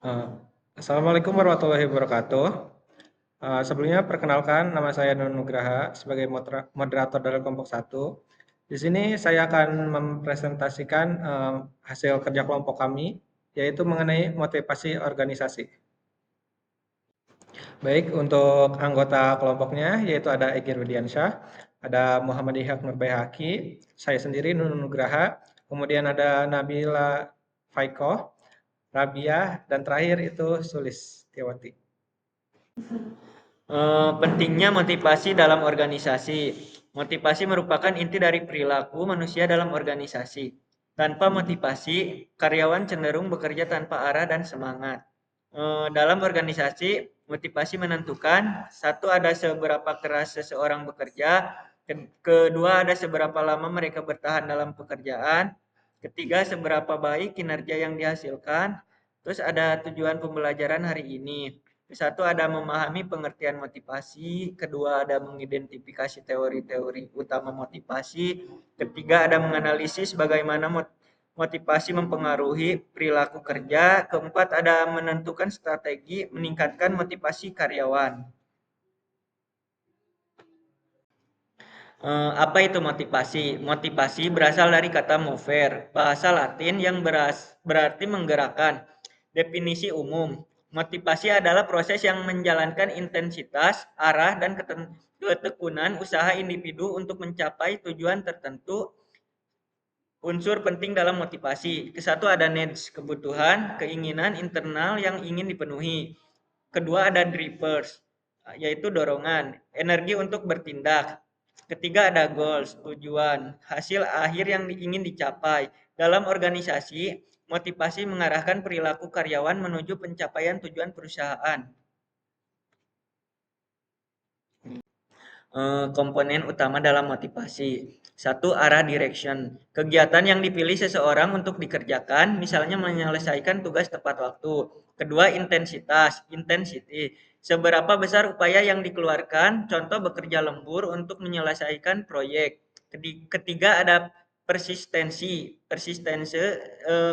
Eh, Assalamualaikum warahmatullahi wabarakatuh. Sebelumnya perkenalkan nama saya Nun Nugraha sebagai moderator dari kelompok satu. Di sini saya akan mempresentasikan hasil kerja kelompok kami, yaitu mengenai motivasi organisasi. Baik, untuk anggota kelompoknya yaitu ada Egy Rudiansyah, ada Muhammad Ihaq Nurbaihaqi, saya sendiri Nun Nugraha, kemudian ada Nabila Faikoh, Rabia, dan terakhir itu Sulis Tiawati. Pentingnya motivasi dalam organisasi. Motivasi merupakan inti dari perilaku manusia dalam organisasi. Tanpa motivasi, karyawan cenderung bekerja tanpa arah dan semangat. Dalam organisasi, motivasi menentukan satu ada seberapa keras seseorang bekerja, kedua ada seberapa lama mereka bertahan dalam pekerjaan, ketiga seberapa baik kinerja yang dihasilkan, terus ada tujuan pembelajaran hari ini. Satu ada memahami pengertian motivasi, kedua ada mengidentifikasi teori-teori utama motivasi, ketiga ada menganalisis bagaimana motivasi mempengaruhi perilaku kerja, keempat ada menentukan strategi meningkatkan motivasi karyawan. Apa itu motivasi? Motivasi berasal dari kata mover, bahasa Latin yang berarti menggerakkan. Definisi umum, motivasi adalah proses yang menjalankan intensitas, arah, dan ketekunan usaha individu untuk mencapai tujuan tertentu. Unsur penting dalam motivasi. Kesatu ada needs, kebutuhan, keinginan internal yang ingin dipenuhi. Kedua ada drivers, yaitu dorongan, energi untuk bertindak. Ketiga ada goals, tujuan, hasil akhir yang ingin dicapai. Dalam organisasi, motivasi mengarahkan perilaku karyawan menuju pencapaian tujuan perusahaan. Komponen utama dalam motivasi. Satu, arah direction. Kegiatan yang dipilih seseorang untuk dikerjakan, misalnya menyelesaikan tugas tepat waktu. Kedua, intensitas, intensity. Seberapa besar upaya yang dikeluarkan, contoh bekerja lembur untuk menyelesaikan proyek. Ketiga, ada persistensi.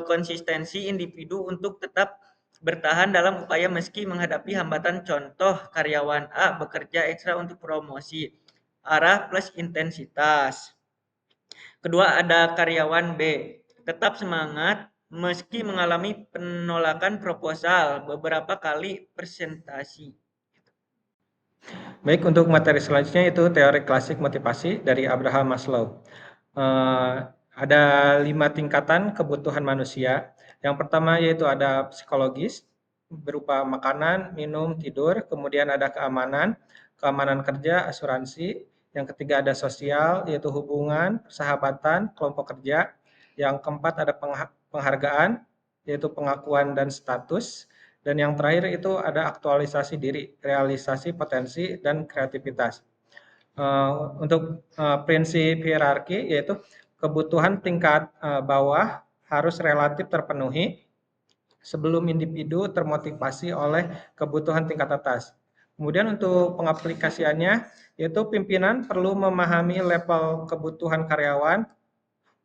Konsistensi individu untuk tetap bertahan dalam upaya meski menghadapi hambatan, contoh karyawan A bekerja ekstra untuk promosi, arah plus intensitas. Kedua ada karyawan B, tetap semangat meski mengalami penolakan proposal beberapa kali presentasi. Baik, untuk materi selanjutnya itu teori klasik motivasi dari Abraham Maslow. Eh, ada 5 tingkatan kebutuhan manusia. Yang pertama yaitu ada psikologis, berupa makanan, minum, tidur. Kemudian ada keamanan, keamanan kerja, asuransi. Yang ketiga ada sosial, yaitu hubungan, persahabatan, kelompok kerja. Yang keempat ada penghargaan, yaitu pengakuan dan status. Dan yang terakhir itu ada aktualisasi diri, realisasi potensi, dan kreativitas. Untuk prinsip hierarki yaitu kebutuhan tingkat bawah harus relatif terpenuhi sebelum individu termotivasi oleh kebutuhan tingkat atas. Kemudian untuk pengaplikasiannya yaitu pimpinan perlu memahami level kebutuhan karyawan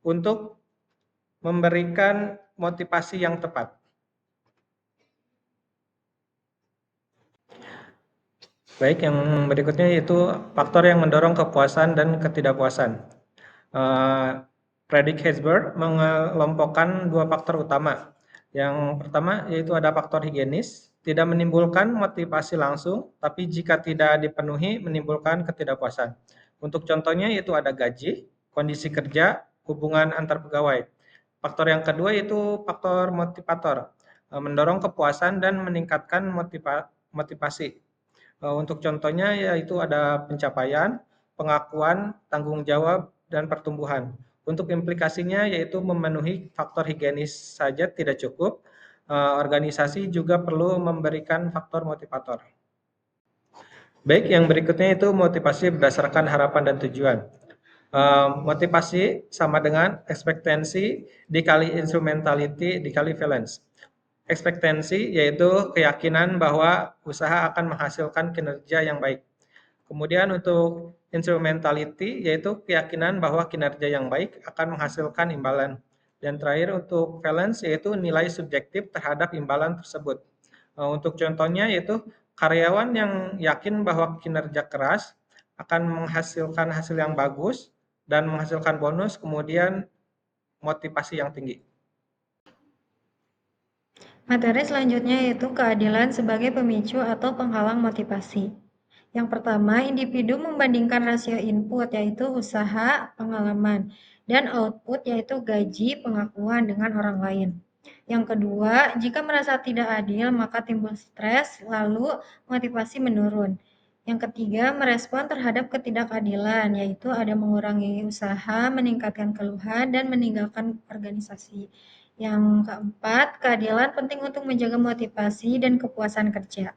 untuk memberikan motivasi yang tepat. Baik, yang berikutnya yaitu faktor yang mendorong kepuasan dan ketidakpuasan. Fredrik Herzberg mengelompokkan dua faktor utama. Yang pertama yaitu ada faktor higienis, tidak menimbulkan motivasi langsung, tapi jika tidak dipenuhi menimbulkan ketidakpuasan. Untuk contohnya yaitu ada gaji, kondisi kerja, hubungan antar pegawai. Faktor yang kedua yaitu faktor motivator, mendorong kepuasan dan meningkatkan motivasi. Untuk contohnya yaitu ada pencapaian, pengakuan, tanggung jawab, dan pertumbuhan. Untuk implikasinya yaitu memenuhi faktor higienis saja tidak cukup, organisasi juga perlu memberikan faktor motivator. Baik, yang berikutnya itu motivasi berdasarkan harapan dan tujuan. Motivasi sama dengan ekspektansi dikali instrumentality dikali valence. Ekspektansi yaitu keyakinan bahwa usaha akan menghasilkan kinerja yang baik. Kemudian untuk instrumentality yaitu keyakinan bahwa kinerja yang baik akan menghasilkan imbalan. Dan terakhir untuk valence yaitu nilai subjektif terhadap imbalan tersebut. Untuk contohnya yaitu karyawan yang yakin bahwa kinerja keras akan menghasilkan hasil yang bagus dan menghasilkan bonus, kemudian motivasi yang tinggi. Materi selanjutnya yaitu keadilan sebagai pemicu atau penghalang motivasi. Yang pertama, individu membandingkan rasio input yaitu usaha, pengalaman, dan output yaitu gaji, pengakuan dengan orang lain. Yang kedua, jika merasa tidak adil maka timbul stres, lalu motivasi menurun. Yang ketiga, merespon terhadap ketidakadilan, yaitu ada mengurangi usaha, meningkatkan keluhan, dan meninggalkan organisasi. Yang keempat, keadilan penting untuk menjaga motivasi dan kepuasan kerja.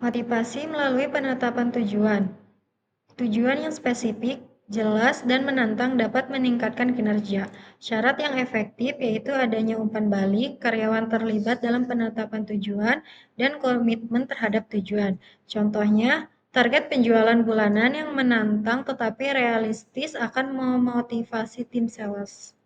Motivasi melalui penetapan tujuan. Tujuan yang spesifik, jelas, dan menantang dapat meningkatkan kinerja. Syarat yang efektif yaitu adanya umpan balik, karyawan terlibat dalam penetapan tujuan, dan komitmen terhadap tujuan. Contohnya, target penjualan bulanan yang menantang tetapi realistis akan memotivasi tim sales.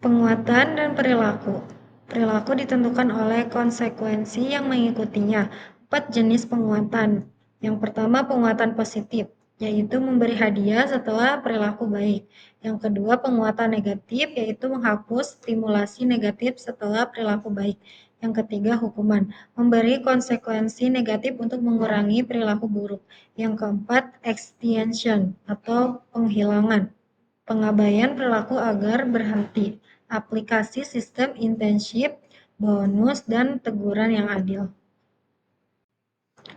Penguatan dan perilaku. Perilaku ditentukan oleh konsekuensi yang mengikutinya. 4 jenis penguatan. Yang pertama, penguatan positif, yaitu memberi hadiah setelah perilaku baik. Yang kedua, penguatan negatif, yaitu menghapus stimulasi negatif setelah perilaku baik. Yang ketiga, hukuman, memberi konsekuensi negatif untuk mengurangi perilaku buruk. Yang keempat, extinction atau penghilangan, pengabaian perilaku agar berhenti, aplikasi sistem intensif, bonus, dan teguran yang adil.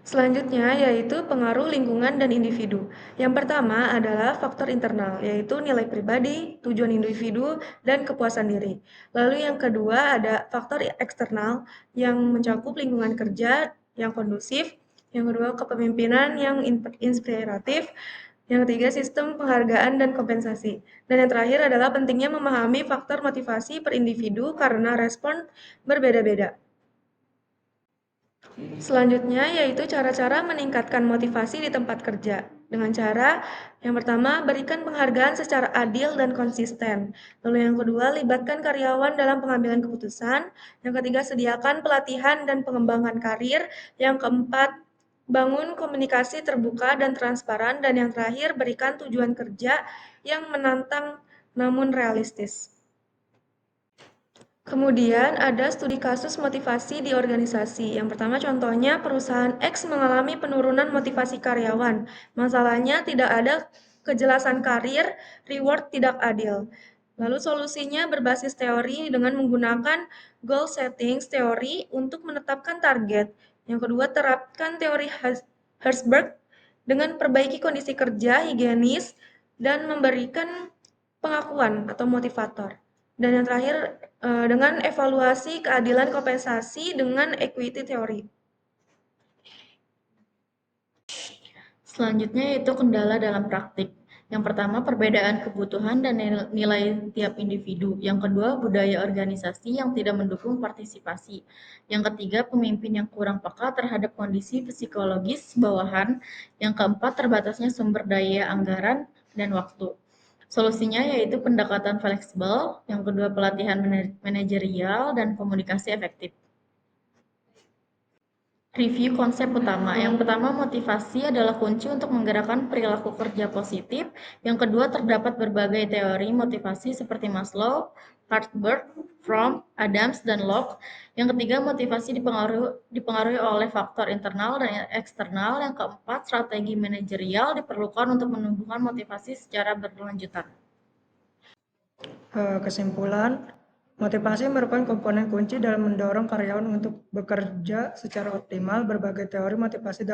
Selanjutnya yaitu pengaruh lingkungan dan individu. Yang pertama adalah faktor internal, yaitu nilai pribadi, tujuan individu, dan kepuasan diri. Lalu yang kedua ada faktor eksternal yang mencakup lingkungan kerja yang kondusif, yang kedua kepemimpinan yang inspiratif, yang ketiga sistem penghargaan dan kompensasi. Dan yang terakhir adalah pentingnya memahami faktor motivasi per individu karena respon berbeda-beda. Selanjutnya yaitu cara-cara meningkatkan motivasi di tempat kerja. Dengan cara yang pertama, berikan penghargaan secara adil dan konsisten. Lalu yang kedua, libatkan karyawan dalam pengambilan keputusan. Yang ketiga, sediakan pelatihan dan pengembangan karir. Yang keempat, bangun komunikasi terbuka dan transparan. Dan yang terakhir, berikan tujuan kerja yang menantang namun realistis. Kemudian ada studi kasus motivasi di organisasi. Yang pertama contohnya perusahaan X mengalami penurunan motivasi karyawan. Masalahnya tidak ada kejelasan karir, reward tidak adil. Lalu solusinya berbasis teori dengan menggunakan goal settings teori untuk menetapkan target. Yang kedua terapkan teori Herzberg dengan perbaiki kondisi kerja higienis dan memberikan pengakuan atau motivator. Dan yang terakhir dengan evaluasi keadilan kompensasi dengan equity theory. Selanjutnya yaitu kendala dalam praktik. Yang pertama, perbedaan kebutuhan dan nilai tiap individu. Yang kedua, budaya organisasi yang tidak mendukung partisipasi. Yang ketiga, pemimpin yang kurang peka terhadap kondisi psikologis bawahan. Yang keempat, terbatasnya sumber daya anggaran dan waktu. Solusinya yaitu pendekatan fleksibel. Yang kedua, pelatihan manajerial dan komunikasi efektif. Review konsep utama. Yang pertama, motivasi adalah kunci untuk menggerakkan perilaku kerja positif. Yang kedua, terdapat berbagai teori motivasi seperti Maslow, Hartberg, Fromm, Adams, dan Locke. Yang ketiga, motivasi dipengaruhi oleh faktor internal dan eksternal. Yang keempat, strategi manajerial diperlukan untuk menumbuhkan motivasi secara berkelanjutan. Kesimpulan, motivasi merupakan komponen kunci dalam mendorong karyawan untuk bekerja secara optimal. Berbagai teori motivasi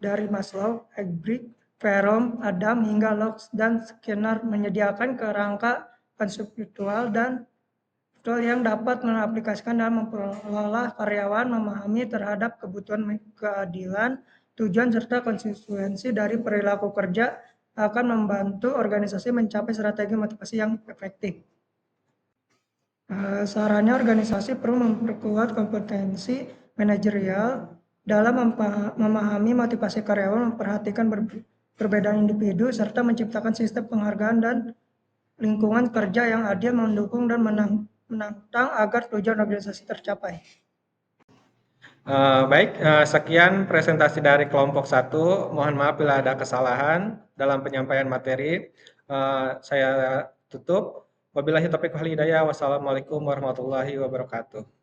dari Maslow, Herbig, Fromm, Adam, hingga Locke dan Skinner menyediakan kerangka konseptual dan yang dapat mengaplikasikan dalam memperolah karyawan memahami terhadap kebutuhan keadilan, tujuan serta konsekuensi dari perilaku kerja akan membantu organisasi mencapai strategi motivasi yang efektif. Sarannya organisasi perlu memperkuat kompetensi manajerial dalam memahami motivasi karyawan, memperhatikan perbedaan individu, serta menciptakan sistem penghargaan dan lingkungan kerja yang adil, mendukung dan menantang agar tujuan organisasi tercapai. Baik, sekian presentasi dari kelompok 1. Mohon maaf bila ada kesalahan dalam penyampaian materi. Saya tutup. Wabillahi taufiq wal hidayah. Wassalamualaikum warahmatullahi wabarakatuh.